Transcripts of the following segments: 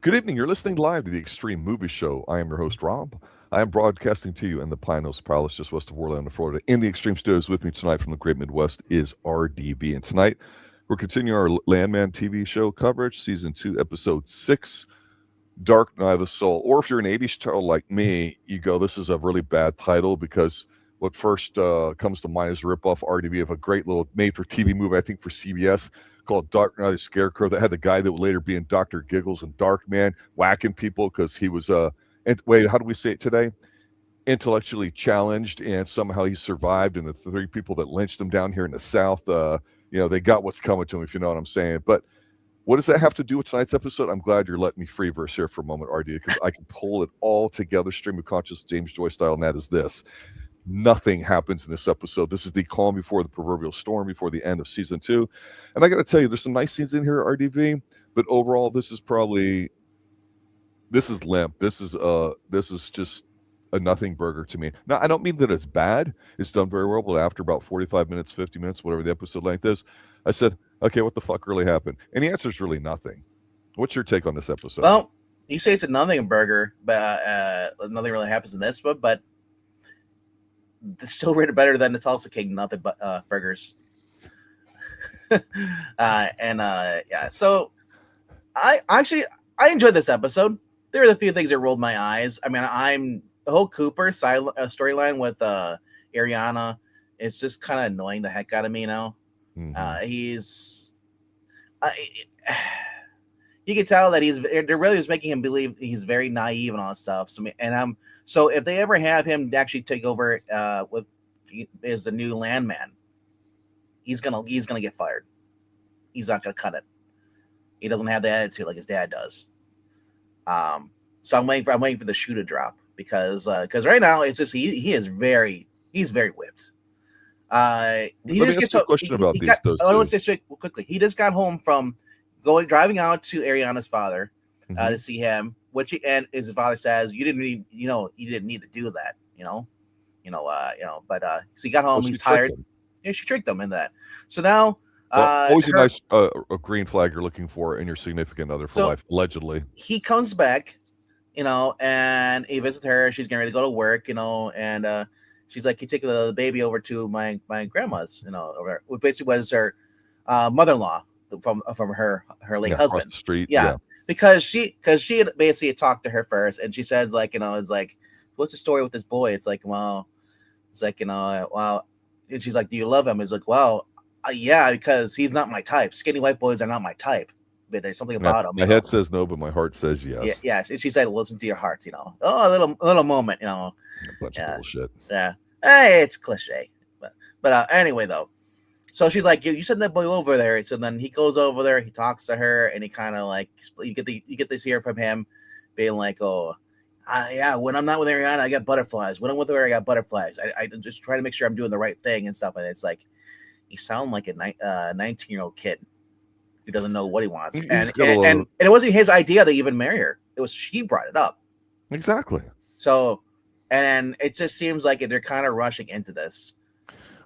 Good evening. You're listening live to the Extreme Movie Show. I am your host, Rob. I am broadcasting to you in the Pine Hills Palace, just west of Orlando, Florida. In the Extreme Studios with me tonight from the Great Midwest is RDB. And tonight, we're continuing our Landman TV show coverage, Season 2, Episode 6, Dark Night of the Soul. Or if you're an 80s child like me, you go, this is a really bad title because what first comes to mind is a ripoff RDB of a great little made-for-TV movie, I think, for CBS called Dark Night of the Scarecrow that had the guy that would later be in Dr. Giggles and Darkman whacking people because he was, wait, how do we say it today? Intellectually challenged, and somehow he survived, and the three people that lynched him down here in the South, they got what's coming to him, if you know what I'm saying. But what does that have to do with tonight's episode? I'm glad you're letting me free verse here for a moment, RD, because I can pull it all together, stream of conscious, James Joyce style, and that is this. Nothing happens in this episode. This is the calm before the proverbial storm, before the end of season 2. And I got to tell you, there's some nice scenes in here, RDV, but overall, this is limp. This is just a nothing burger to me. Now, I don't mean that it's bad. It's done very well, but after about 45 minutes, 50 minutes, whatever the episode length is, I said, okay, what the fuck really happened? And the answer is really nothing. What's your take on this episode? Well, you say it's a nothing burger, but nothing really happens in this one, but it's still rated better than the Tulsa King nothing but burgers. So I enjoyed this episode. There were a few things that rolled my eyes. I mean, the whole Cooper storyline with Ariana is just kind of annoying the heck out of me now. Mm-hmm. You can tell that they're really just making him believe he's very naive and all that stuff. So if they ever have him actually take over as the new Landman, he's gonna get fired. He's not gonna cut it. He doesn't have the attitude like his dad does. So I'm waiting for the shoe to drop because right now it's just he's very whipped. I want to say quickly. He just got home from driving out to Ariana's father to see him. And his father says, you didn't need to do that, but so he got home, he's tired. Yeah, she tricked him in that. So now, always a nice a green flag you're looking for in your significant other for life, allegedly. He comes back, and he visits her. She's getting ready to go to work, and she's like, "You take the baby over to my grandma's, over which basically was her mother-in-law from her late husband." Across the street, yeah. Because she had basically talked to her first, and she says it's like, what's the story with this boy? It's like, well, and she's like, do you love him? It's like, well, yeah, because he's not my type. Skinny white boys are not my type, but there's something about him. My head says no, but my heart says yes. Yeah. And she said, listen to your heart, Oh, a little moment, A bunch of bullshit. Yeah. Hey, it's cliche, but anyway though. So she's like, you send that boy over there. So then he goes over there, he talks to her, and he kind of like, you get this here from him being like, when I'm not with Ariana, I got butterflies. When I'm with her, I got butterflies. I just try to make sure I'm doing the right thing and stuff. And it's like, you sound like a 19-year-old kid who doesn't know what he wants. And it wasn't his idea to even marry her. It was, she brought it up. Exactly. So, and it just seems like they're kind of rushing into this.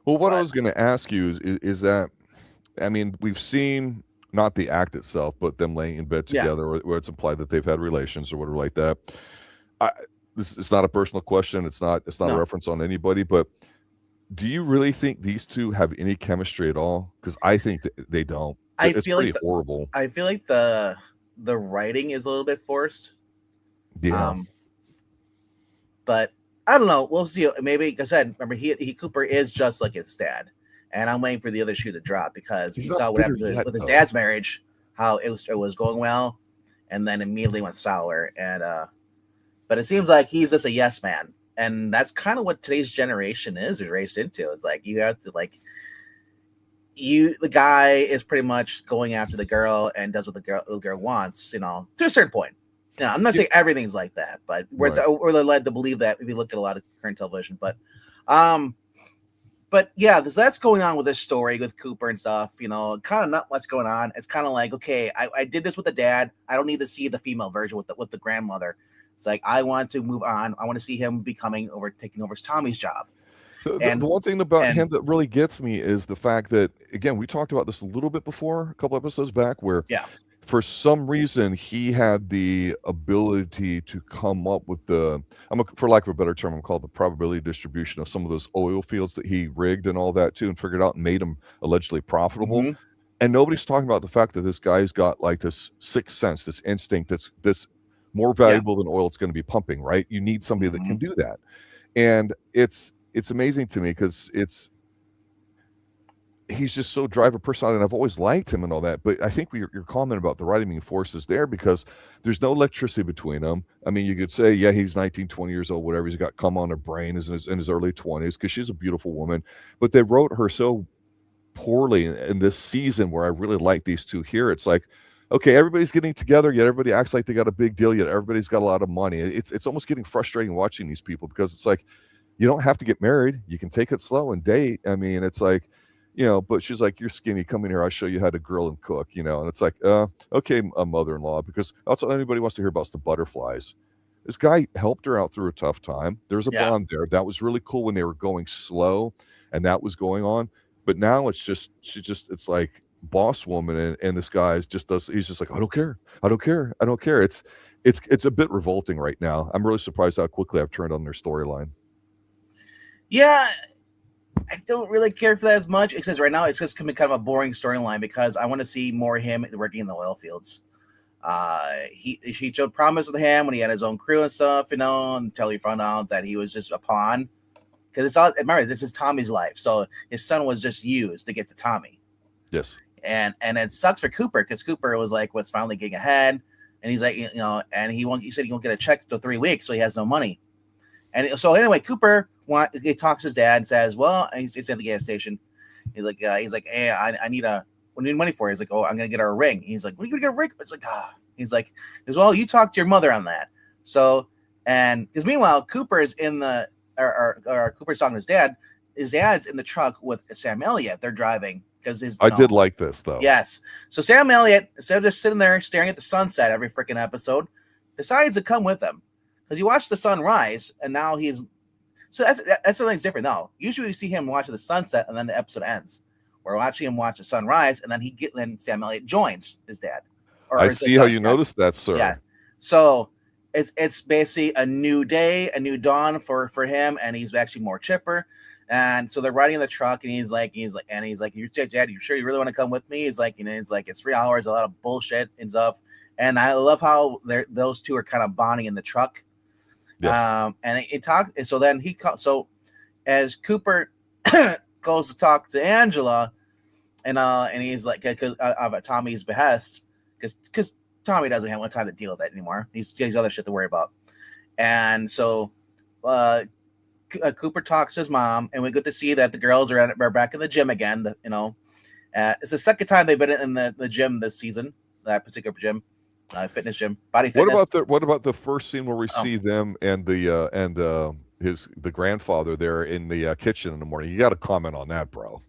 Well, what I was going to ask you is that, I mean, we've seen not the act itself, but them laying in bed together, where it's implied that they've had relations or whatever like that. It's not a personal question. It's not a reference on anybody. But do you really think these two have any chemistry at all? Because I think they don't. It's pretty horrible. I feel like the writing is a little bit forced. Yeah. But I don't know. We'll see. Maybe, like I said, remember, Cooper is just like his dad, and I'm waiting for the other shoe to drop because we saw what happened with his dad's marriage, how it was going well, and then immediately went sour. And but it seems like he's just a yes man, and that's kind of what today's generation is raised into. It's like you have to the guy is pretty much going after the girl and does what the girl wants, to a certain point. Yeah, I'm not saying everything's like that, but we're led to believe that if you look at a lot of current television. But yeah, that's going on with this story with Cooper and stuff. Kind of not much going on. It's kind of like, okay, I did this with the dad. I don't need to see the female version with the grandmother. It's like I want to move on. I want to see him taking over Tommy's job. The one thing about him that really gets me is the fact that, again, we talked about this a little bit before, a couple episodes back, where for some reason, he had the ability to come up with for lack of a better term, I'm called the probability distribution of some of those oil fields that he rigged and all that too, and figured out and made them allegedly profitable. Mm-hmm. And nobody's talking about the fact that this guy's got like this sixth sense, this instinct that's more valuable than oil it's going to be pumping, right? You need somebody that can do that. And it's amazing to me because he's just so driver personality, and I've always liked him and all that. But I think your comment about the writing force is there because there's no electricity between them. I mean, you could say, yeah, he's 19, 20 years old, whatever. He's got cum on her brain, is in his early 20s because she's a beautiful woman. But they wrote her so poorly in this season where I really like these two here. It's like, okay, everybody's getting together, yet everybody acts like they got a big deal, yet everybody's got a lot of money. It's almost getting frustrating watching these people because it's like, you don't have to get married. You can take it slow and date. I mean, it's like, but she's like, you're skinny, come in here, I'll show you how to grill and cook, and it's like, okay, a mother-in-law, because that's all anybody wants to hear about is the butterflies. This guy helped her out through a tough time. There's a bond there. That was really cool when they were going slow and that was going on. But now it's like boss woman, and this guy he's just like, I don't care. It's a bit revolting right now. I'm really surprised how quickly I've turned on their storyline. Yeah, I don't really care for that as much. It says right now it's just kind of a boring storyline because I want to see more of him working in the oil fields. She showed promise with him when he had his own crew and stuff, until he found out that he was just a pawn. Because remember, this is Tommy's life, so his son was just used to get to Tommy. Yes, and it sucks for Cooper because Cooper was finally getting ahead, and he's like, and he said he won't get a check for 3 weeks, so he has no money. And so anyway, Cooper he talks to his dad and says, well, he's at the gas station. He's like, hey, I need money for it. He's like, oh, I'm gonna get her a ring. He's like, what are you gonna get a ring? It's like, He's like, well, you talk to your mother on that. So, and because meanwhile, Cooper is in the. Or Cooper's talking to his dad. His dad's in the truck with Sam Elliott. They're driving because I did like this though. Yes. So Sam Elliott, instead of just sitting there staring at the sunset every freaking episode, decides to come with them because he watched the sun rise, and now that's something's different. No, usually we see him watching the sunset and then the episode ends. We're watching him watch the sunrise, and then Sam Elliott joins his dad. I see how you noticed that, sir. Yeah. So. It's basically a new day, a new dawn for him, and he's actually more chipper. And so they're riding in the truck, and he's like, Dad, you sure you really want to come with me? He's like, it's 3 hours, a lot of bullshit and stuff. And I love how those two are kind of bonding in the truck. Yes. And it talked, and so then as Cooper goes to talk to Angela, and he's like, because of Tommy's behest, because Tommy doesn't have one time to deal with that anymore. He's other shit to worry about. And so Cooper talks to his mom, and we get to see that the girls are back in the gym again. It's the second time they've been in the gym this season, that particular gym, fitness gym, body fitness. What about the first scene where we see them and the grandfather there in the kitchen in the morning? You got to comment on that, bro.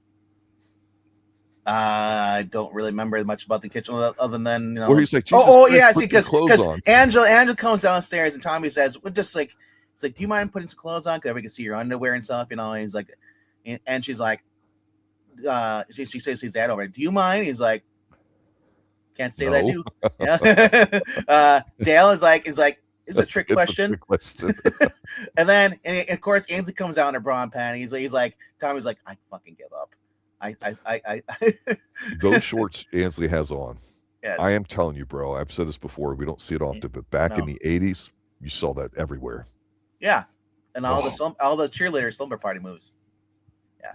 I don't really remember much about the kitchen other than where he's like, because Angela comes downstairs and Tommy says, "We're just like, it's like, do you mind putting some clothes on? Because we can see your underwear and stuff, And he's like, and she's like, she says to his dad over, "Do you mind?" He's like, "Can't say that, dude." Dale is like, it's a trick question. And then, of course, Ainsley comes out in a bra and panties. He's like, Tommy's like, I fucking give up. I Those shorts Ainsley has on. Yes. I am telling you, bro. I've said this before. We don't see it often, but back in the 80s, you saw that everywhere. Yeah, and all the cheerleader slumber party moves. Yeah,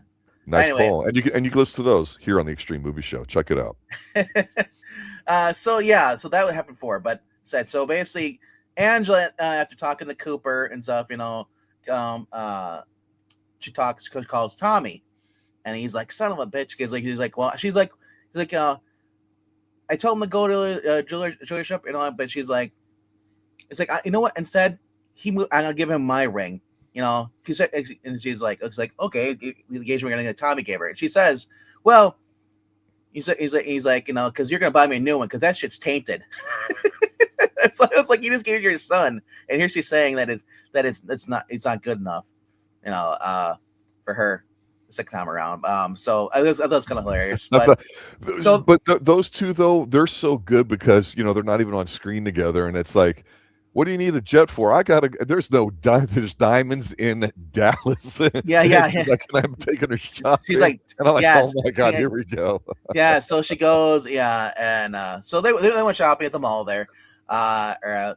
nice ball. And you can listen to those here on the Extreme Movie Show. Check it out. So that would happen before, but so basically, Angela after talking to Cooper and stuff, she calls Tommy. And he's like, son of a bitch. Because she's like, I told him to go to jewelry shop, but she's like, it's like, you know what? Instead, I'm gonna give him my ring, and she's like, it's like, okay, the engagement we're gonna get Tommy gave her. And she says, well, he's like, because you're gonna buy me a new one because that shit's tainted. It's like you just gave it to your son, and here she's saying that it's not good enough, for her. second time around. So I thought it was kind of hilarious. But But so those two though, they're so good because they're not even on screen together, and it's like, what do you need a jet for? There's no there's diamonds in Dallas. yeah. She's like, I'm taking her shopping. She's like, and I'm like, yes, oh my god, here we go. Yeah, so she goes, and so they went shopping at the mall there, and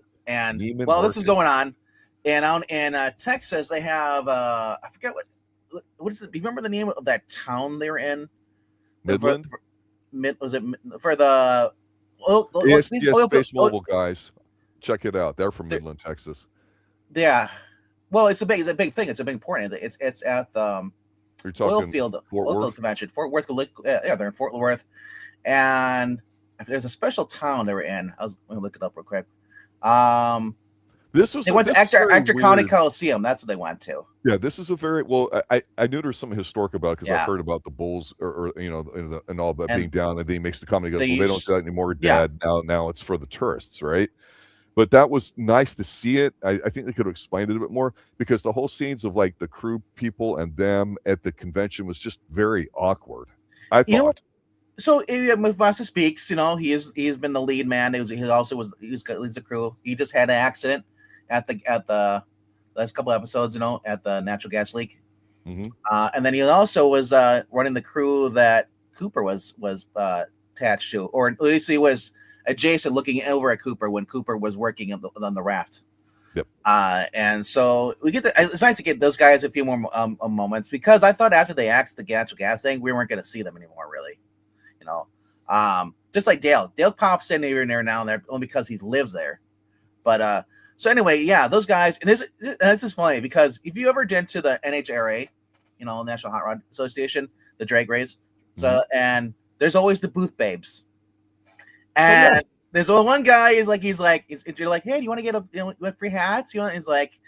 Neiman well, Marcus. this is going on, and out in Texas they have I forget what is it? Do you remember the name of that town they were in? Midland. Was it for the Space Mobile guys? Check it out. They're from Midland, Texas. Yeah, well, it's a big thing. It's a big important. It's at the You're talking Oilfield Convention, Fort Worth. Yeah, they're in Fort Worth, and there's a special town they were in. Let me look it up real quick. They went to Actor County Coliseum. That's what they went to. Yeah, this is a very well. I knew there was something historic about it because Yeah. I heard about the Bulls or and all that being down, and then he makes the comment. He goes, They "Well, they don't used- do that anymore, Yeah. Dad. Now it's for the tourists, right?" But that was nice to see it. I think they could have explained it a bit more because the whole scenes of like the crew people and them at the convention was just very awkward. I thought. So Mustafa speaks. He's been the lead man. He's the crew. He just had an accident at the last couple episodes. At the natural gas leak, and then he also was running the crew that Cooper was attached to, or at least he was adjacent, looking over at Cooper when Cooper was working on the raft. Yep. And so it's nice to get those guys a few more moments because I thought after they axed the natural gas thing, we weren't going to see them anymore, really. Just like Dale pops in here and there now and there only because he lives there. But so anyway, yeah, those guys, and this is funny because if you ever been to the NHRA, National Hot Rod Association, the drag race, so and there's always the booth babes. And there's one guy you're like, hey, do you want to get free hats? He's like,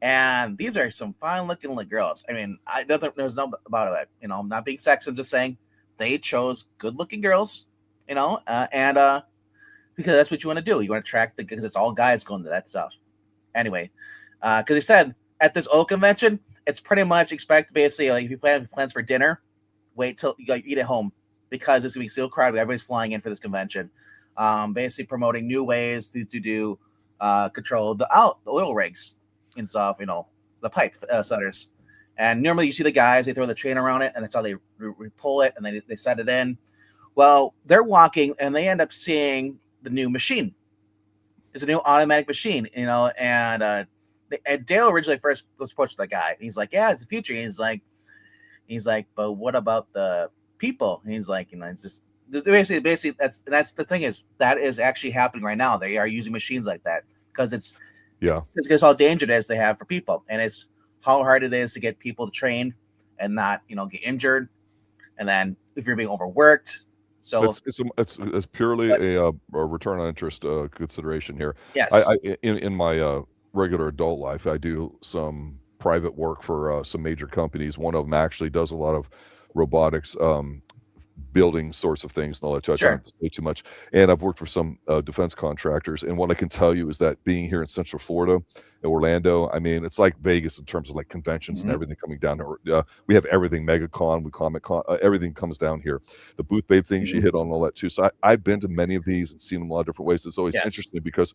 and these are some fine looking girls. I mean, there's no about it. I'm not being sexist. I'm just saying they chose good looking girls, and because that's what you want to do. You want to attract because it's all guys going to that stuff. Anyway, because he said at this old convention, it's pretty much basically like if you plan plans for dinner, wait till you eat at home because it's gonna be so crowded. Everybody's flying in for this convention. Basically promoting new ways to do control the oil rigs and stuff, the pipe setters. And normally you see the guys, they throw the chain around it, and that's how they pull it, and they set it in. Well, they're walking, and they end up seeing the new machine. It's a new automatic machine, and Dale originally first was approached the guy. He's like, yeah, it's the future. He's like, but what about the people? And he's like, it's just basically that's the thing is that is actually happening right now. They are using machines like that because it's how dangerous they have for people, and it's how hard it is to get people trained and not get injured, and then if you're being overworked. So it's purely a return on interest consideration here. Yes. In my regular adult life, I do some private work for some major companies. One of them actually does a lot of robotics building sorts of things and all that. I don't say too much. And I've worked for some defense contractors. And what I can tell you is that being here in Central Florida, Orlando, I mean, it's like Vegas in terms of like conventions and everything coming down here. We have everything, MegaCon, Comic-Con, everything comes down here. The booth babe things you hit on all that too. So I've been to many of these and seen them a lot of different ways. It's always interesting because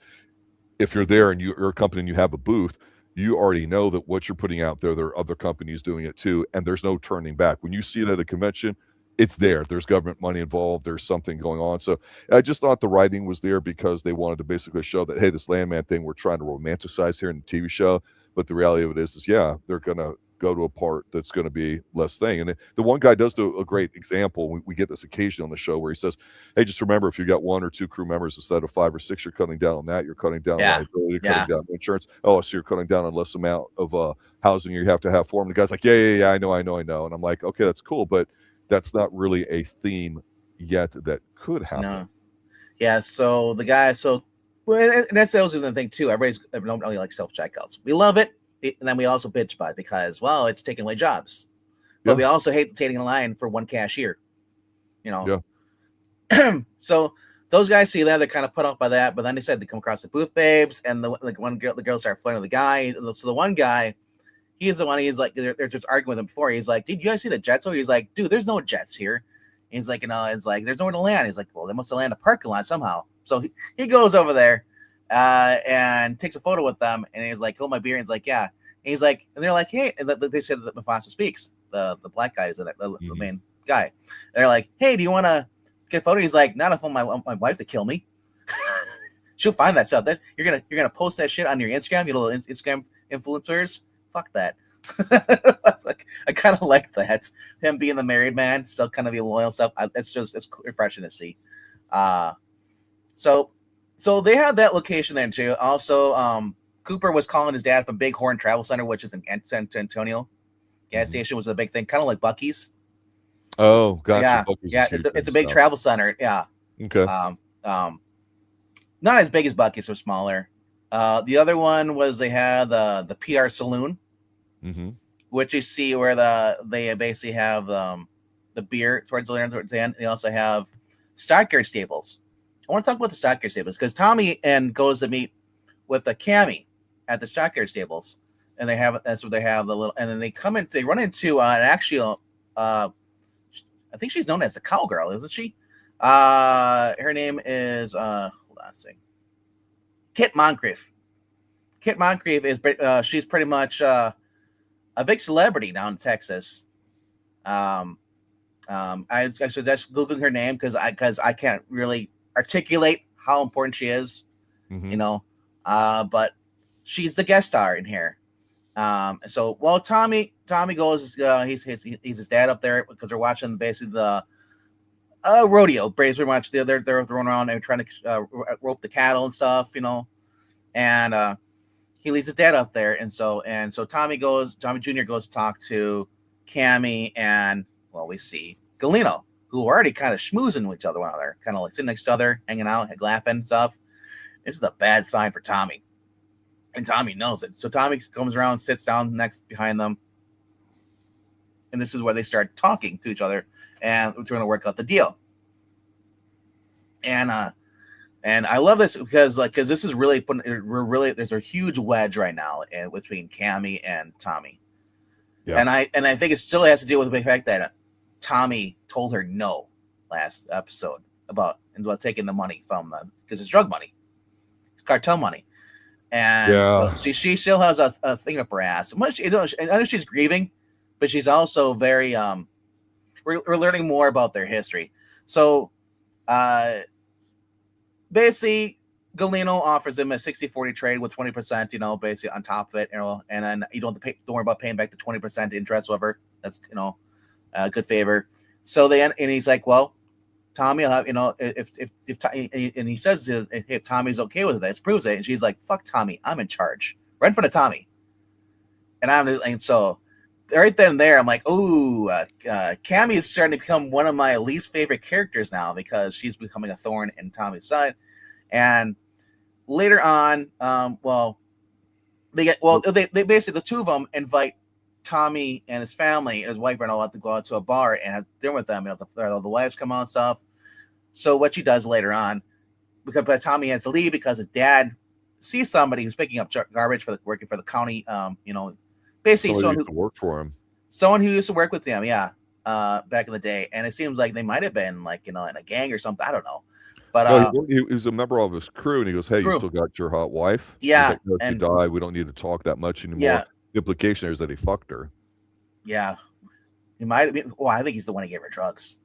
if you're there and you're a company and you have a booth, you already know that what you're putting out there are other companies doing it too, and there's no turning back. When you see it at a convention, it's there. There's government money involved. There's something going on. So I just thought the writing was there because they wanted to basically show that, hey, this Landman thing we're trying to romanticize here in the TV show. But the reality of it is they're going to go to a part that's going to be less thing. And the one guy does do a great example. We get this occasion on the show where he says, hey, just remember, if you got 1 or 2 crew members instead of 5 or 6, you're cutting down on that. You're cutting down on liability, cutting down on insurance. Oh, so you're cutting down on less amount of housing you have to have for them. The guy's like, yeah, I know. And I'm like, okay, that's cool. But that's not really a theme yet that could happen. No. Yeah, so the guy, and that's also the thing too. Everybody's don't really like self-checkouts. We love it, and then we also bitch about it because, well, it's taking away jobs. But we also hate standing in line for one cashier. So those guys see that, they're kind of put off by that, but then they said they come across the booth babes, and the girl started flirting with the guy. So the one guy, he's the one. He's like, they're just arguing with him before. He's like, "Did you guys see the jets?" So he's like, "Dude, there's no jets here." And he's like, it's like there's nowhere to land. He's like, "Well, they must have landed a parking lot somehow." So he goes over there, and takes a photo with them. And he's like, "Hold my beer." And he's like, "Yeah." And he's like, and they're like, "Hey," and they said that Mustafa speaks. The black guy is the main guy. And they're like, "Hey, do you want to get a photo?" He's like, "Not if I want my wife to kill me." She'll find that stuff. That you're gonna post that shit on your Instagram, you little Instagram influencers. Fuck that. That's like, I kind of like that. Him being the married man, still kind of be loyal stuff. It's refreshing to see. So they have that location there too. Also, Cooper was calling his dad from Bighorn Travel Center, which is in San Antonio. Gas station was a big thing, kind of like Buc-ee's. Oh, gotcha. Yeah, Buc-ee's yeah. It's a big travel center. Yeah. Okay. Not as big as Buc-ee's, so smaller. The other one was they had the PR Saloon, which you see where they basically have the beer towards the end. They also have stockyard stables. I want to talk about the stockyard stables because Tommy goes to meet with the Cami at the stockyard stables, and that's where they have the little. And then they run into an actual. I think she's known as the cowgirl, isn't she? Her name is Kit Moncrief. Kit Moncrief is she's pretty much a big celebrity down in Texas. I suggest googling her name because I can't really articulate how important she is, but she's the guest star in here. So while Tommy goes, he's his dad up there because they're watching basically the rodeo. Pretty much they're throwing around and trying to rope the cattle and stuff, and he leaves his dad up there, and so Tommy Jr. goes to talk to Cami, and we see Gallino, who are already kind of schmoozing with each other while they're kind of like sitting next to each other, hanging out, laughing and stuff. This is a bad sign for Tommy, and Tommy knows it. So Tommy comes around, sits down behind them, and this is where they start talking to each other, and we're going to work out the deal. And I love this because this is really there's a huge wedge right now between Cami and Tommy. Yeah. And I think it still has to do with the fact that Tommy told her no last episode about taking the money from because it's drug money, it's cartel money, and she still has a thing up her ass. I know she's grieving, but she's also very we're learning more about their history. So basically Gallino offers him a 60-40 trade with 20%, basically on top of it, and then you don't worry about paying back the 20% interest, whatever. That's a good favor. So and he's like, well, Tommy, I'll have, if and he says if Tommy's okay with it, this proves it. And she's like, fuck Tommy, I'm in charge. Right in front of Tommy. And so right then and there, I'm like, ooh, Cami is starting to become one of my least favorite characters now because she's becoming a thorn in Tommy's side. And later on, they basically the two of them invite Tommy and his family and his wife and all to go out to a bar and have dinner with them. The wives come out and stuff. So what she does later on, but Tommy has to leave because his dad sees somebody who's picking up garbage working for the county. Basically, someone who used to work for him. Someone who used to work with him, back in the day. And it seems like they might have been in a gang or something. I don't know. But he was a member of his crew, and he goes, "Hey, you still got your hot wife?" Yeah. Like, no, if you die, we don't need to talk that much anymore. Yeah. The implication there is that he fucked her. Yeah. He might have been. I think he's the one who gave her drugs.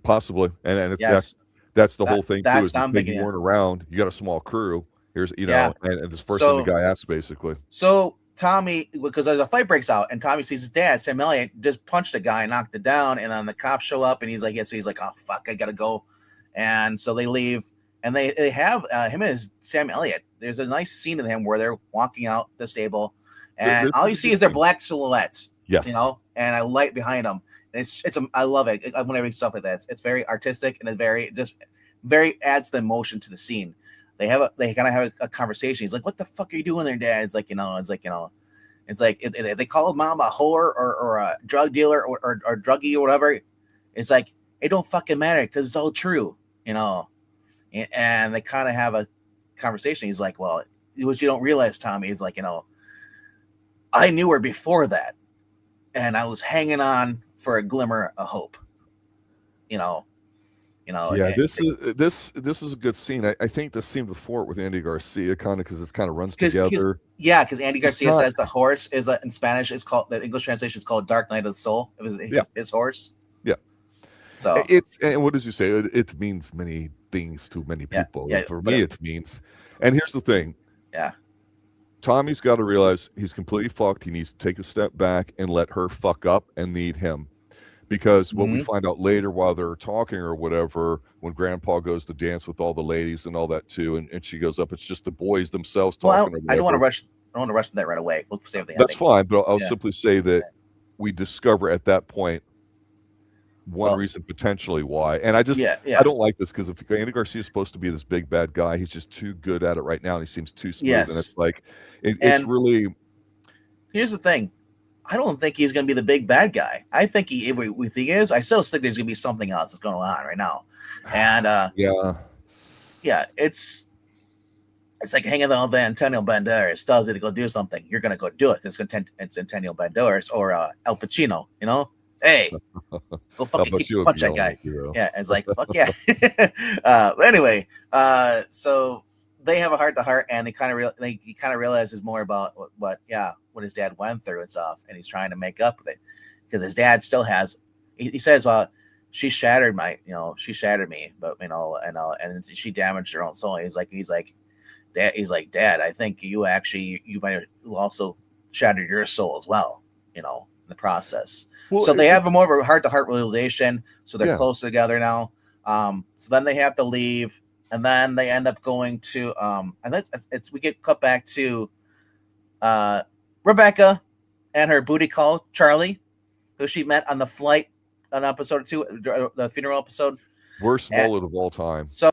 Possibly. And yes. That's the whole thing, too. Is I'm thinking, you weren't around. You got a small crew. Here's, and this first thing the guy asks, basically. So Tommy, because a fight breaks out, and Tommy sees his dad, Sam Elliott, just punched a guy and knocked it down, and then the cops show up, and he's like, oh, fuck, I gotta go. And so they leave, and they have him and Sam Elliott. There's a nice scene of him where they're walking out the stable, and all you see is their black silhouettes. Yes. And a light behind them. And I love it. I want to read stuff like that. It's very artistic, and it's very adds the emotion to the scene. They kind of have a conversation. He's like, "What the fuck are you doing there, Dad?" It's like, it's like if they call mom a whore or a drug dealer or druggie or whatever. It's like it don't fucking matter because it's all true, And they kind of have a conversation. He's like, "Well, what you don't realize, Tommy, is like, I knew her before that, and I was hanging on for a glimmer of hope. You know, Yeah, this is a good scene. I think the scene before it with Andy Garcia kind of because it kind of runs together. Because Andy It's Garcia not. says the horse is in Spanish. It's called the English translation is called Dark Night of the Soul. It was Yeah, his horse. yeah. So It's and what does he say? It means many things to many people. yeah. For But me, it means. And here's the thing: yeah, Tommy's got to realize he's completely fucked. He needs to take a step back and let her fuck up and need him. Because what we Mhm. find out later while they're talking or whatever, when Grandpa goes to dance with all the ladies and all that too, and she goes up, it's just the boys themselves Well, talking or I don't want to whatever. rush. I don't want to rush to that right away. We'll save the That's ending. fine, but I'll Yeah. simply say that we discover at that point one Well, reason potentially why. And I yeah. don't like this because if Andy Garcia is supposed to be this big bad guy, he's just too good at it right now, and he seems too smooth. And Yes. it's like it's And- really. Here's the thing. I don't think he's going to be the big bad guy. I think if we think he is, I still think there's going to be something else that's going on right now. And Yeah, it's like hanging on the Antonio Banderas tells you to go do something. You're going to go do it. It's Antonio Banderas or El Pacino, Hey, go fucking punch that guy. Yeah, it's like, fuck yeah. But anyway, so they have a heart-to-heart, and he kind of realizes more about what his dad went through and stuff, and he's trying to make up with it because his dad still has. He says, "Well, she shattered me, but and she damaged her own soul." He's like, Dad, I think you might have also shattered your soul as well, in the process. Well, so they have a more of a heart-to-heart realization. So they're Yeah. close together now. So then they have to leave. And then they end up going to and we get cut back to Rebecca and her booty call Charlie, who she met on the flight on episode 2, the funeral episode. Worst mullet of all time. So,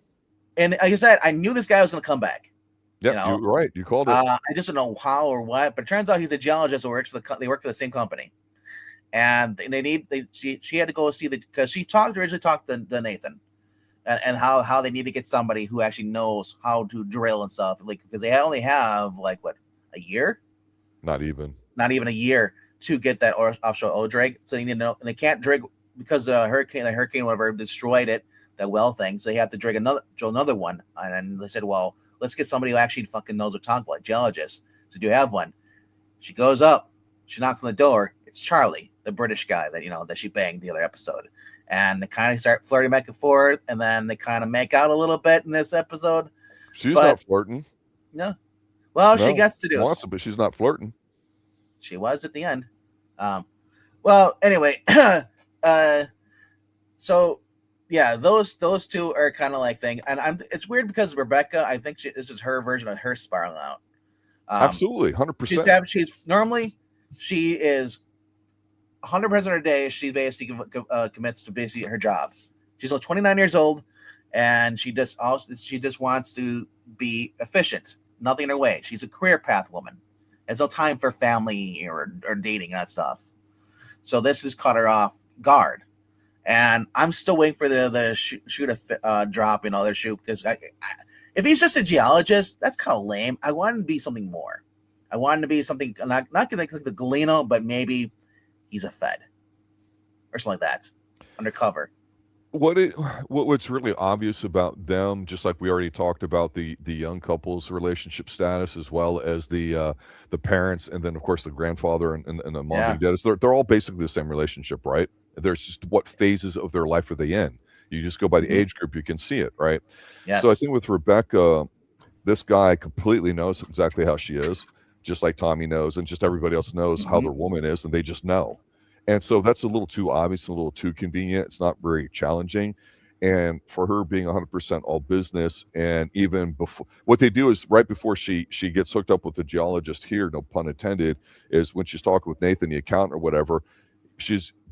and like I said, I knew this guy was going to come back. Yep, you're right. You called it. I just don't know how or what, but it turns out he's a geologist who works they work for the same company, and she had to go see because she originally talked to Nathan. And how they need to get somebody who actually knows how to drill and stuff, like because they only have a year, not even a year to get that offshore oil rig. So they need to know, and they can't dig because the hurricane whatever destroyed it, that well thing. So they have to drill another one. And then they said, well, let's get somebody who actually fucking knows what to talk about, geologist. So do you have one? She goes up, she knocks on the door. It's Charlie, the British guy that she banged the other episode. And they kind of start flirting back and forth, and then they kind of make out a little bit in this episode. She's not flirting. No. Well, she gets to do it. But she's not flirting. She was at the end. Well, anyway, so yeah, those two are kind of like thing, and it's weird because Rebecca, I think this is her version of her spiraling out. Absolutely, 100%. She is 100% of her day, she basically commits to basically her job. She's only 29 years old, and she just wants to be efficient. Nothing in her way. She's a career path woman. Has no time for family or dating and that stuff. So this has caught her off guard, and I'm still waiting for the shoot drop their shoot because if he's just a geologist, that's kind of lame. I want him to be something more. I want him to be something not like the Gallino, but maybe he's a Fed or something like that, undercover. What's really obvious about them, just like we already talked about the young couple's relationship status, as well as the parents, and then of course the grandfather and the mom and dad, they're all basically the same relationship, right? There's just what phases of their life are they in. You just go by the age group, you can see it, right? Yes. So I think with Rebecca, this guy completely knows exactly how she is, just like Tommy knows, and just everybody else knows how their woman is, and they just know. And so that's a little too obvious, a little too convenient. It's not very challenging. And for her being 100% all business, and even before, what they do is right before she gets hooked up with the geologist here, no pun intended, is when she's talking with Nathan, the accountant or whatever,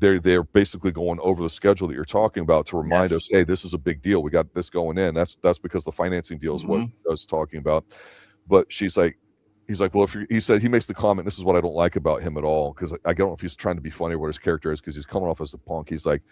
they're basically going over the schedule that you're talking about to remind us, hey, this is a big deal. We got this going in. That's because the financing deal is what I was talking about. But he's like, well, he said, he makes the comment, this is what I don't like about him at all, because I don't know if he's trying to be funny or what his character is, because he's coming off as a punk. He's like,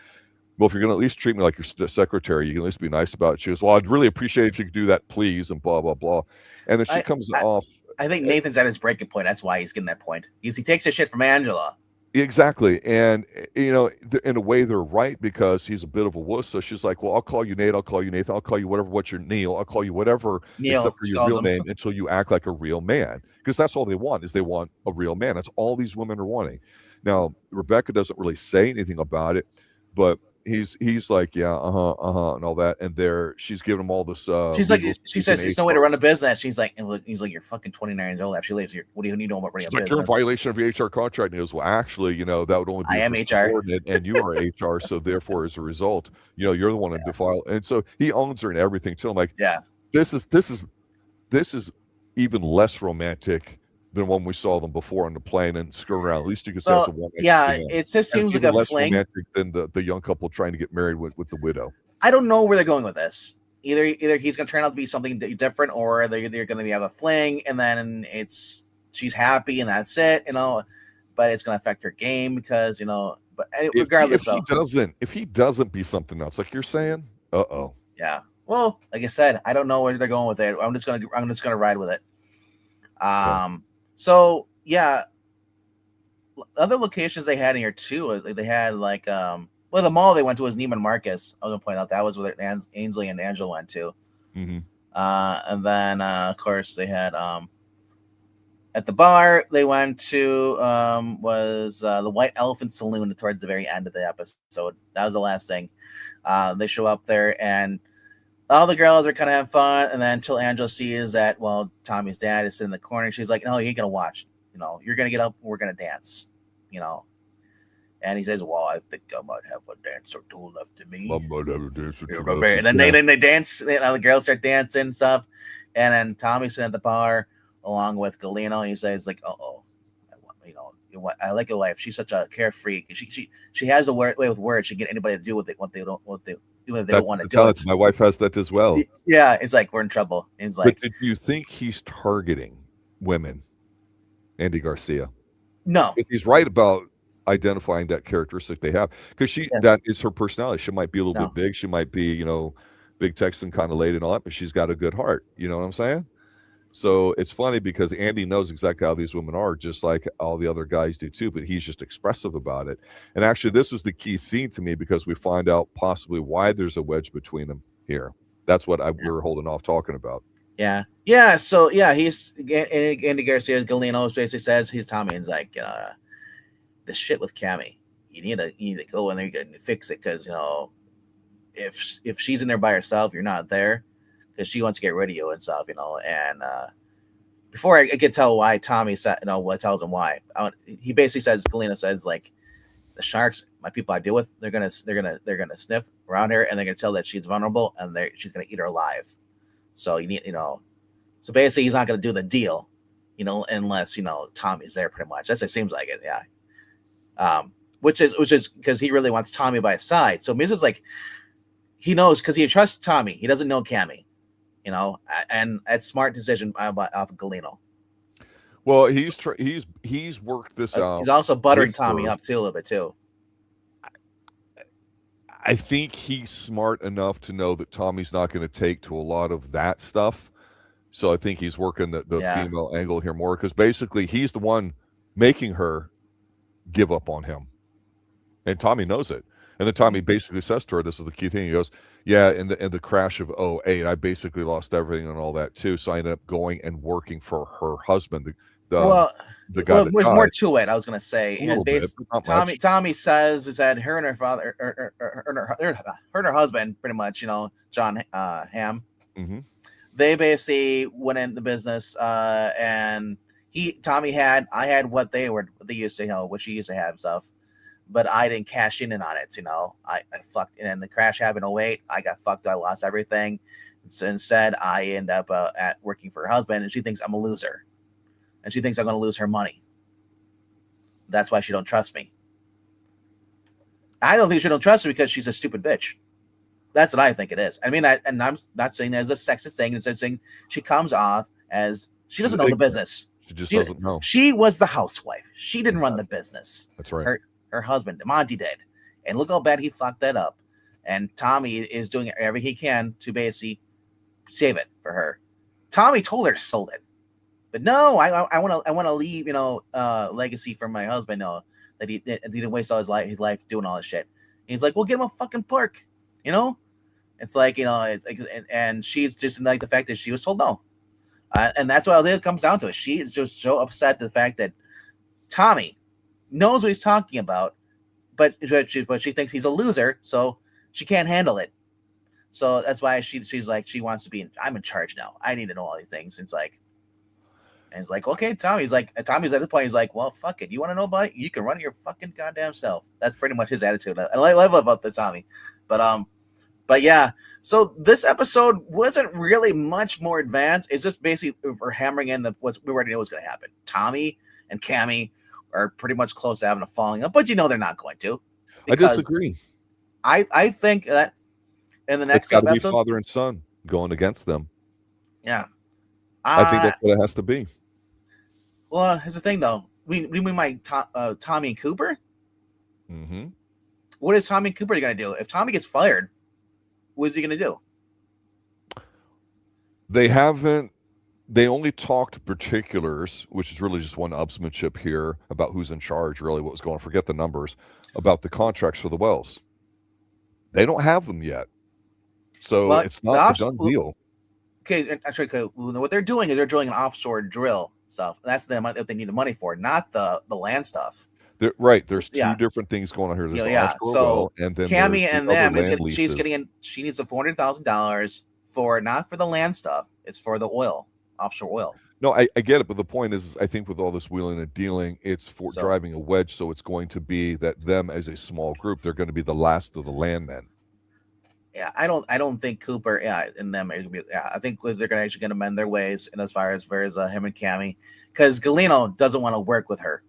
well, if you're going to at least treat me like your secretary, you can at least be nice about it. She goes, well, I'd really appreciate it if you could do that, please, and blah, blah, blah. And then she comes off I think Nathan's at his breaking point. That's why he's getting that point. He takes his shit from Angela. Exactly. And, in a way, they're right because he's a bit of a wuss. So she's like, well, I'll call you Nate. I'll call you Nathan. I'll call you whatever. What's your Neil? I'll call you whatever, Neil, except for your real name until you act like a real man. Because that's all they want is they want a real man. That's all these women are wanting. Now, Rebecca doesn't really say anything about it, but he's like, yeah, and all that. And she's giving him all this. She's like, she says, there's no way to run a business. He's like, you're fucking 29 years old. After she leaves, what do you know about running a business? You're in violation of your HR contract. And he goes, well, actually, that would only be I am HR, and you are HR. So therefore, as a result, you're the one to defile. And so he owns her and everything too. I'm like, yeah, this is even less romantic than when we saw them before on the plane and screw around. At least you can say it's a one. Yeah, it just seems like a less fling. romantic than the young couple trying to get married with the widow. I don't know where they're going with this. Either he's going to turn out to be something different, or they're going to have a fling, and then she's happy and that's it, But it's going to affect her game because But regardless, if he doesn't be something else, like you're saying, yeah. Well, like I said, I don't know where they're going with it. I'm just gonna ride with it. Okay. So yeah, other locations they had in here too. They had the mall they went to was Neiman Marcus. I was gonna point out that was where Ainsley and Angela went to. Mm-hmm. And then of course they had at the bar they went to was the White Elephant Saloon towards the very end of the episode. That was the last thing. They show up there and all the girls are kind of having fun, and then until Angela sees that, Tommy's dad is sitting in the corner, she's like, no, you ain't gonna watch. You're gonna get up and we're gonna dance. And he says, well, I think I might have a dance or two left to me. And then they dance, the girls start dancing and stuff. And then Tommy's sitting at the bar along with Gallino, and he says, like, I like your wife. She's such a carefree. She has a way with words. She can get anybody to do what they don't want to do it. My wife has that as well. Yeah, it's like we're in trouble. It's like, but do you think he's targeting women, Andy Garcia? No, because he's right about identifying that characteristic they have. Because that is her personality. She might be a little bit big. She might be, big Texan kind of lady and all that, but she's got a good heart. You know what I'm saying? So it's funny because Andy knows exactly how these women are, just like all the other guys do too, but he's just expressive about it. And actually, this was the key scene to me because we find out possibly why there's a wedge between them here. That's what we were holding off talking about. Yeah. Yeah. So, he's Andy Garcia, Gallino basically says he's Tommy, and he's like, the shit with Cami, you need to go in there and fix it because, if she's in there by herself, you're not there. Because she wants to get rid of you and stuff, and before I can tell why Tommy said, what tells him why, he basically says, Gallino says, like, the sharks, my people I deal with, they're gonna sniff around her and they're gonna tell that she's vulnerable and she's gonna eat her alive. So you need, so basically he's not gonna do the deal, unless Tommy's there. Pretty much, that's it seems like it, yeah. Which is because he really wants Tommy by his side. So Miz is like, he knows because he trusts Tommy. He doesn't know Cami. And that's smart decision off of Gallino. Well, he's worked this out. He's also buttering Tommy up too a little bit too. I think he's smart enough to know that Tommy's not going to take to a lot of that stuff. So I think he's working the female angle here more because basically he's the one making her give up on him, and Tommy knows it. And then Tommy basically says to her, this is the key thing. He goes, yeah, in the crash of 2008, I basically lost everything and all that too. So I ended up going and working for her husband, the guy that there's died. more to it. I was going to say, Tommy says is that her and her father, her and her husband, pretty much, John Hamm, mm-hmm. They basically went into business, and I had what they used to, what she used to have stuff. But I didn't cash in on it, I fucked, and the crash happened in 2008. I got fucked. I lost everything. So instead, I end up at working for her husband, and she thinks I'm a loser, and she thinks I'm going to lose her money. That's why she don't trust me. I don't think she don't trust me because she's a stupid bitch. That's what I think it is. I mean, and I'm not saying there's a sexist thing. It's saying she comes off as she doesn't know the business. She just doesn't know. She was the housewife. She didn't run the business. That's right. Her husband, Monty, did. And look how bad he fucked that up. And Tommy is doing everything he can to basically save it for her. Tommy told her to sold it. But no, I want to leave, legacy for my husband. No, that he didn't waste all his life doing all this shit. And he's like, well, get him a fucking park, you know. It's like, and she's just like the fact that she was told no, and that's what it comes down to. She is just so upset the fact that Tommy knows what he's talking about, but she thinks he's a loser, so she can't handle it. So that's why she's like, she wants to be. I'm in charge now. I need to know all these things. And it's like, okay, Tommy's at the point. He's like, well, fuck it. You want to know about it? You can run it your fucking goddamn self. That's pretty much his attitude. I love about this Tommy, but yeah. So this episode wasn't really much more advanced. It's just basically we're hammering in we already know what's going to happen. Tommy and Cami are pretty much close to having a falling up, but they're not going to. I disagree. I think that in the next episode, it's got to be father and son going against them. Yeah, I think that's what it has to be. Well, here's the thing, though. We might Tommy and Cooper. Mm-hmm. What is Tommy and Cooper going to do? If Tommy gets fired, what is he going to do? They only talked particulars, which is really just one upsmanship here about who's in charge, really what was going on. Forget the numbers, about the contracts for the wells. They don't have them yet. So it's not a done deal. Okay, actually, what they're doing is they're drilling an offshore drill stuff. That's what they need the money for, not the land stuff. Right. There's two different things going on here. There's the offshore well, and then Cami and them she's getting in. She needs the $400,000 not for the land stuff. It's for the oil, offshore oil. No, I get it, but the point is, I think with all this wheeling and dealing, it's for driving a wedge. So it's going to be that them as a small group, they're going to be the last of the landmen. Yeah, I don't think Cooper, and them are gonna be. Yeah, I think they're gonna actually gonna mend their ways, and as far as him and Cami, because Gallino doesn't want to work with her.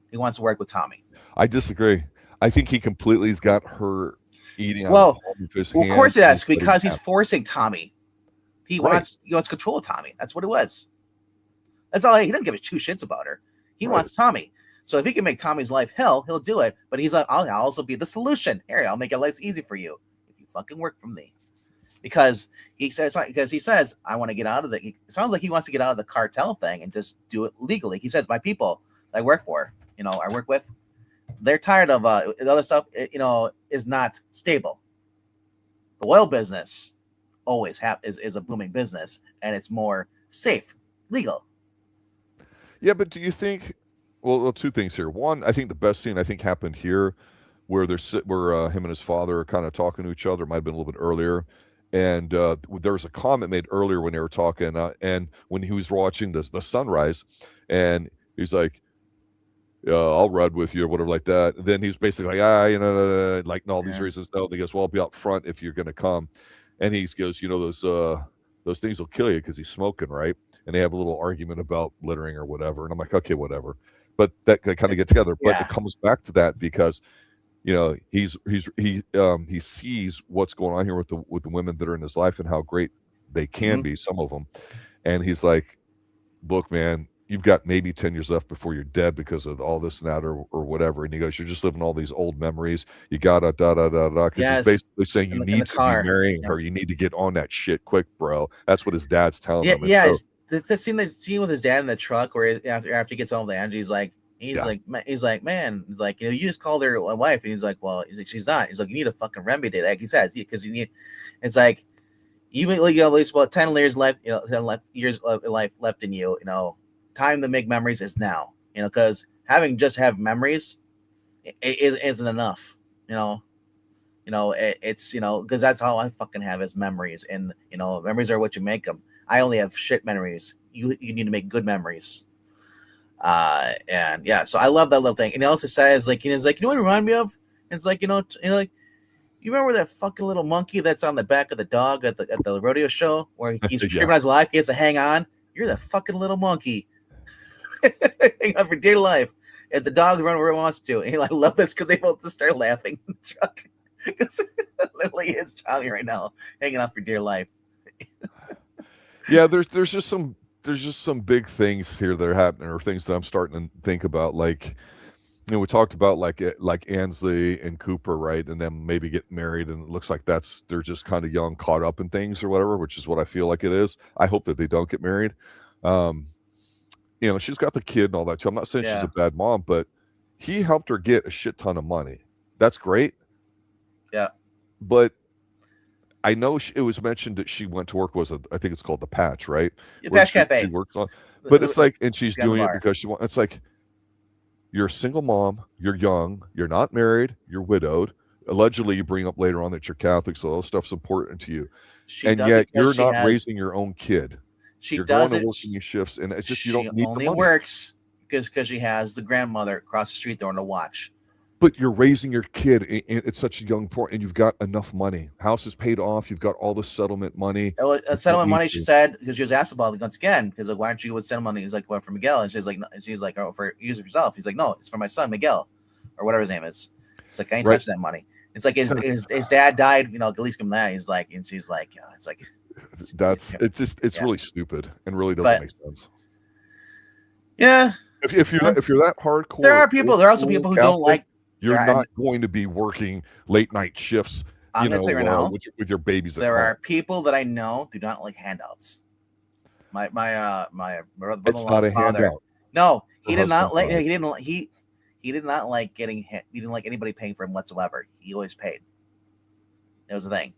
He wants to work with Tommy. I disagree. I think he completely's got her eating. Well, of course it is, because he's forcing Tommy. He wants control of Tommy. That's what it was. That's all. He doesn't give a two shits about her. He wants Tommy. So if he can make Tommy's life hell, he'll do it. But he's like, I'll also be the solution. Here, I'll make it life easy for you. Fucking work for me, because he says I want to get out of it sounds like he wants to get out of the cartel thing and just do it legally. He says my people I work for, I work with, they're tired of the other stuff. Is not stable. The oil business always is a booming business, and it's more safe, legal. Yeah, but do you think? Well, two things here. One, I think the best scene happened here, where him and his father are kind of talking to each other. It might have been a little bit earlier. And there was a comment made earlier when they were talking, and when he was watching the sunrise, and he's like, I'll ride with you or whatever like that. And then he's basically like, like all these reasons. No, he goes, well, I'll be out front if you're going to come. And he goes, those things will kill you because he's smoking, right? And they have a little argument about littering or whatever. And I'm like, okay, whatever. But that they kind of get together. But it comes back to that because he sees what's going on here with the women that are in his life and how great they can be, some of them. And he's like, look, man, you've got maybe 10 years left before you're dead because of all this and that or whatever. And he goes, you're just living all these old memories. You gotta because he's basically saying you need to be marrying her. You need to get on that shit quick, bro. That's what his dad's telling him. Yeah, the scene with his dad in the truck where after he gets home with Angie, he's like, man, you just called her a wife, and he's like, well, she's not. He's like, you need a fucking remedy, like he says, because you need. It's like, you at least about 10 years left, 10 years of life left in you. Time to make memories is now. Because just have memories, isn't enough. It's because that's how I fucking have is memories, and memories are what you make them. I only have shit memories. You need to make good memories. And yeah, so I love that little thing. And he also says, like, you know what it remind me of? And it's like, you remember that fucking little monkey that's on the back of the dog at the rodeo show where he's screaming his life, he has to hang on? You're that fucking little monkey. Hang on for dear life. And the dog run where it wants to. And I love this because they both just start laughing in the truck. Because literally it's Tommy right now, hanging on for dear life. Yeah, there's just some big things here that are happening, or things that I'm starting to think about. Like, we talked about like Ansley and Cooper, right? And then maybe get married, and it looks like they're just kind of young, caught up in things or whatever, which is what I feel like it is. I hope that they don't get married. she's got the kid and all that too. I'm not saying she's Yeah. a bad mom, but he helped her get a shit ton of money. That's great. Yeah. But I know it was mentioned that she went to work I think it's called the Patch, right? The Where Patch Cafe. She works on, but it's like, and she's Behind the doing it bar. because she wants. It's like, you're a single mom, you're young, you're not married, you're widowed. Allegedly, you bring up later on that you're Catholic, so all this stuff's important to you, and yet you're not raising your own kid. You're does going to it. working your shifts, and it's just you She don't need the only money. works because she has the grandmother across the street there on the watch. But you're raising your kid at such a young point, and you've got enough money. House is paid off. You've got all the settlement money. Settlement money, she said, because she was asked about it once again, because like, why aren't you with settlement money? He's like, well, for Miguel. And she's like, oh, for use it yourself. He's like, no, it's for my son, Miguel, or whatever his name is. It's like, I ain't touching that money. It's like his dad died, at least give him that. He's like, and she's like, it's like, it's really stupid and really doesn't make sense. Yeah. If you're that hardcore, there are also people who don't like. You're not going to be working late night shifts. I'm going to tell you right now, with your babies. There are people that I know do not like handouts. My brother-in-law's it's not a father. handout. No, he did not like. He did not like getting hit. He didn't like anybody paying for him whatsoever. He always paid. It was the thing.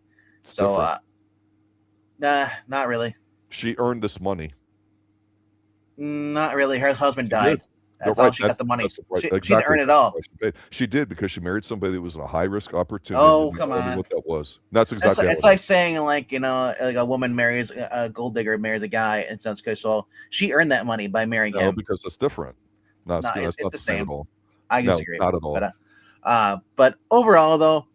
Nah, not really. She earned this money. Not really. Her husband died. That's how she got the money. She didn't earn it all. She did because she married somebody that was in a high risk opportunity. Oh, come on. What that was. That's exactly. It's like saying like a woman marries a gold digger marries a guy and sounds good. So she earned that money by marrying him. Because it's different. No, it's the same. At all. I disagree. Not at all. But overall though,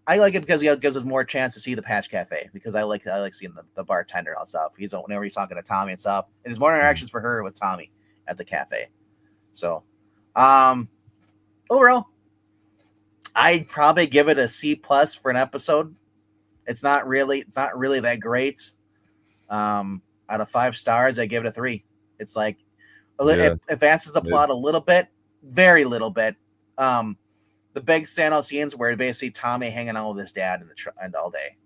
I like it because it gives us more chance to see the Patch Cafe, because I like seeing the bartender and stuff. Whenever he's talking to Tommy and stuff, and there's more interactions for her with Tommy at the cafe. So, overall, I'd probably give it a C+ for an episode. It's not really that great. Out of 5 stars, I give it a 3. It's like it advances the plot a little bit, very little bit. The big standout scenes where basically Tommy hanging out with his dad and all day.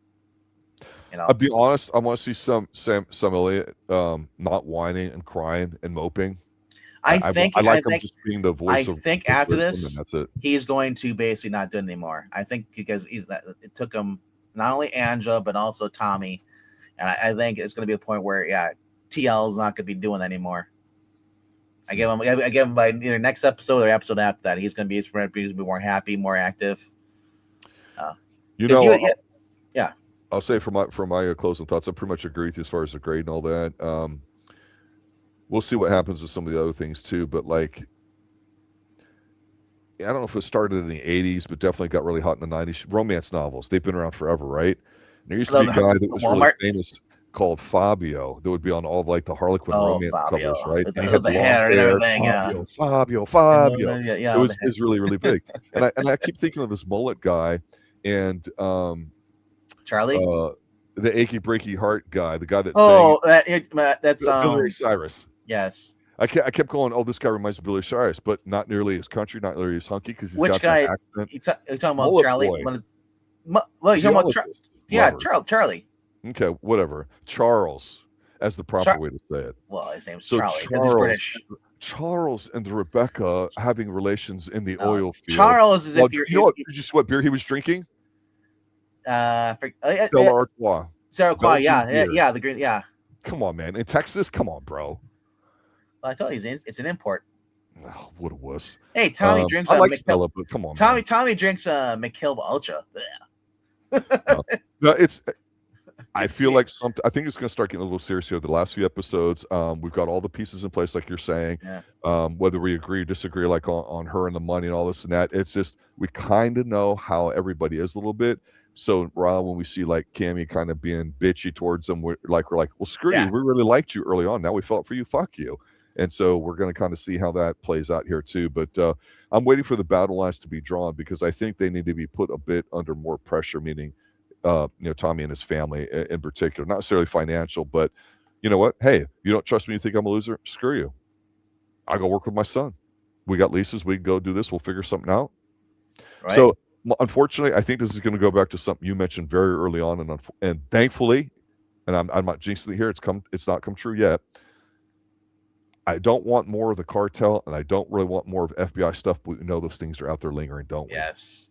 I'll be honest. I want to see some Elliott not whining and crying and moping. I think him just being the voice. I think after this, that's it. He's going to basically not do it anymore. I think because it took him not only Angela but also Tommy, and I think it's going to be a point where TL is not going to be doing that anymore. I give him by either next episode or episode after that. He's going to be more happy, more active. I'll say for my closing thoughts, I pretty much agree with you as far as the grade and all that. We'll see what happens with some of the other things too, but like, I don't know if it started in the 80s, but definitely got really hot in the 90s. Romance novels, they've been around forever, right? And there used to be a guy that was really famous called Fabio that would be on all of like the Harlequin romance covers, right? And he had the hair and everything. Fabio. It was really, really big. and I keep thinking of this mullet guy and Charlie, the achy breaky heart guy, the guy that that's Billy Cyrus. Yes. I kept going, oh, this guy reminds me of Billy Cyrus, but not nearly as country, not nearly as hunky, because he's got guy? That accent. You talking about mullet Charlie? You're talking about Charlie. Okay, whatever. Charles, as the proper way to say it. Well, his name's Charlie because he's British. Charles and Rebecca having relations in the oil field. Charles is if you're. Did you see what beer he was drinking? Stella Artois. Stella Artois, yeah, the green, yeah. Come on, man. In Texas, come on, bro. Well, I told you, it's an import. Oh, what a wuss. Hey, Tommy drinks. I like Stella, but come on, Tommy drinks McKill Ultra. No, it's. I feel like I think it's going to start getting a little serious here. The last few episodes, we've got all the pieces in place, like you're saying. Yeah. Whether we agree or disagree, like on her and the money and all this and that, it's just we kind of know how everybody is a little bit. So, Rob, when we see like Cami kind of being bitchy towards them, we're like, well, screw you. We really liked you early on. Now we felt for you. Fuck you. And so we're going to kind of see how that plays out here too. But I'm waiting for the battle lines to be drawn because I think they need to be put a bit under more pressure, meaning, Tommy and his family in particular, not necessarily financial, but you know what? Hey, you don't trust me? You think I'm a loser? Screw you. I'll go work with my son. We got leases. We can go do this. We'll figure something out. Right. So unfortunately, I think this is going to go back to something you mentioned very early on, and thankfully, and I'm not jinxing it here. It's not come true yet. I don't want more of the cartel, and I don't really want more of FBI stuff. But we know those things are out there lingering, don't we? Yes.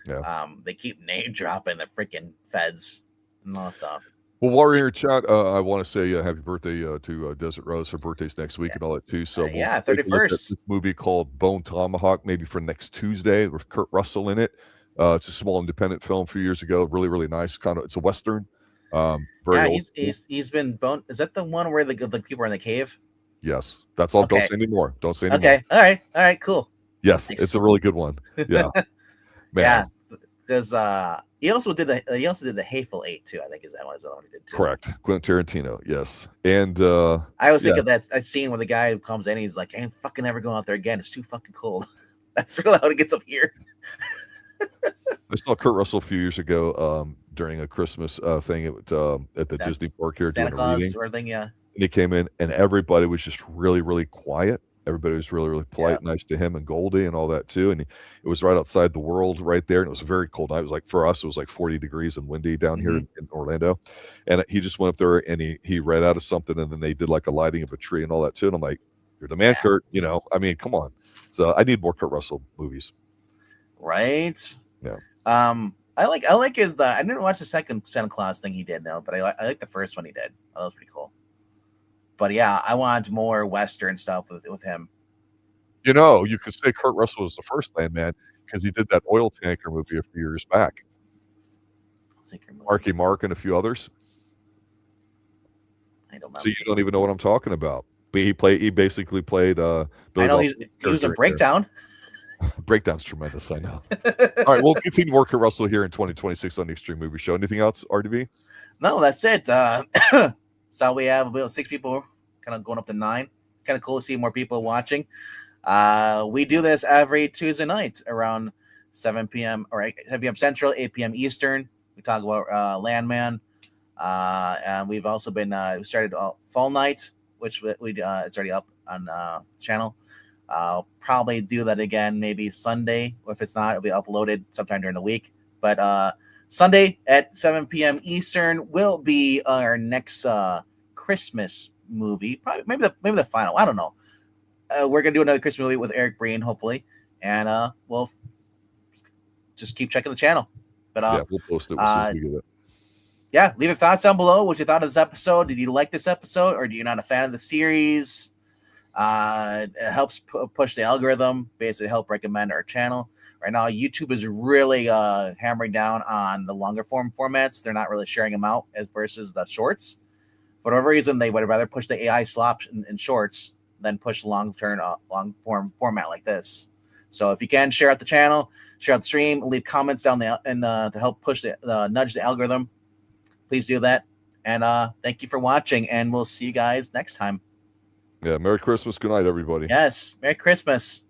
Yeah. They keep name dropping the freaking feds and all that stuff. Well, while we're here, chat, I want to say happy birthday to Desert Rose. Her birthday's next week and all that too. So we'll yeah, take a look at 31st. this movie called Bone Tomahawk, maybe for next Tuesday, with Kurt Russell in it. It's a small independent film a few years ago. Really, really nice. It's a Western. Very old. He's been bone. Is that the one where the people are in the cave? Yes, that's all. Okay. Don't say anymore. Don't say anymore. Okay, all right, cool. Yes, Nice. it's a really good one. Yeah, man. Yeah, because he also did the Hateful Eight too. I think is that one he did too. Correct. Quentin Tarantino. Yes, and I always think of that scene where the guy who comes in, he's like, "I ain't fucking ever going out there again. It's too fucking cold." That's really how it gets up here. I saw Kurt Russell a few years ago during a Christmas thing at the Disney park here Santa doing Claus a reading. sort of thing, yeah. And he came in, and everybody was just really, really quiet. Everybody was really, really polite, nice to him and Goldie and all that too. And it was right outside the World right there, and it was a very cold night. It was like, for us, it was like 40 degrees and windy down here in Orlando. And he just went up there and he read out of something, and then they did like a lighting of a tree and all that too. And I'm like, you're the man, Kurt. I mean, come on. So I need more Kurt Russell movies. Right. Yeah. I like his. I didn't watch the second Santa Claus thing he did though, but I like the first one he did. That was pretty cool. But yeah, I want more Western stuff with him. You could say Kurt Russell was the first Landman because he did that oil tanker movie a few years back. Marky Mark and a few others. I don't know. So you don't even know what I'm talking about. But he basically played Billy I know he was a Breakdown. Breakdown's tremendous, I know. All right, we'll continue more Kurt Russell here in 2026 on the Extreme Movie Show. Anything else, RDV? No, that's it. So we have about 6 people, kind of going up to 9. Kind of cool to see more people watching. We do this every Tuesday night around 7 p.m. or 7 p.m. Central, 8 p.m. Eastern. We talk about Landman. And we've also been started Fall Night, which it's already up on channel. I'll probably do that again maybe Sunday. Or if it's not, it'll be uploaded sometime during the week. But Sunday at 7 p.m. Eastern will be our next Christmas movie. Probably maybe the final. I don't know. We're gonna do another Christmas movie with Eric Breen, hopefully, and we'll just keep checking the channel. But we'll post it. We'll see if we get it. Yeah, leave your thoughts down below. What you thought of this episode? Did you like this episode, or do you not a fan of the series? It helps push the algorithm, basically help recommend our channel. Right now, YouTube is really hammering down on the longer form formats. They're not really sharing them out as versus the shorts. For whatever reason, they would rather push the AI slop in shorts than push long form format like this. So if you can, share out the channel, share out the stream, leave comments down there and to help push nudge the algorithm. Please do that. And thank you for watching, and we'll see you guys next time. Yeah, Merry Christmas. Good night, everybody. Yes, Merry Christmas.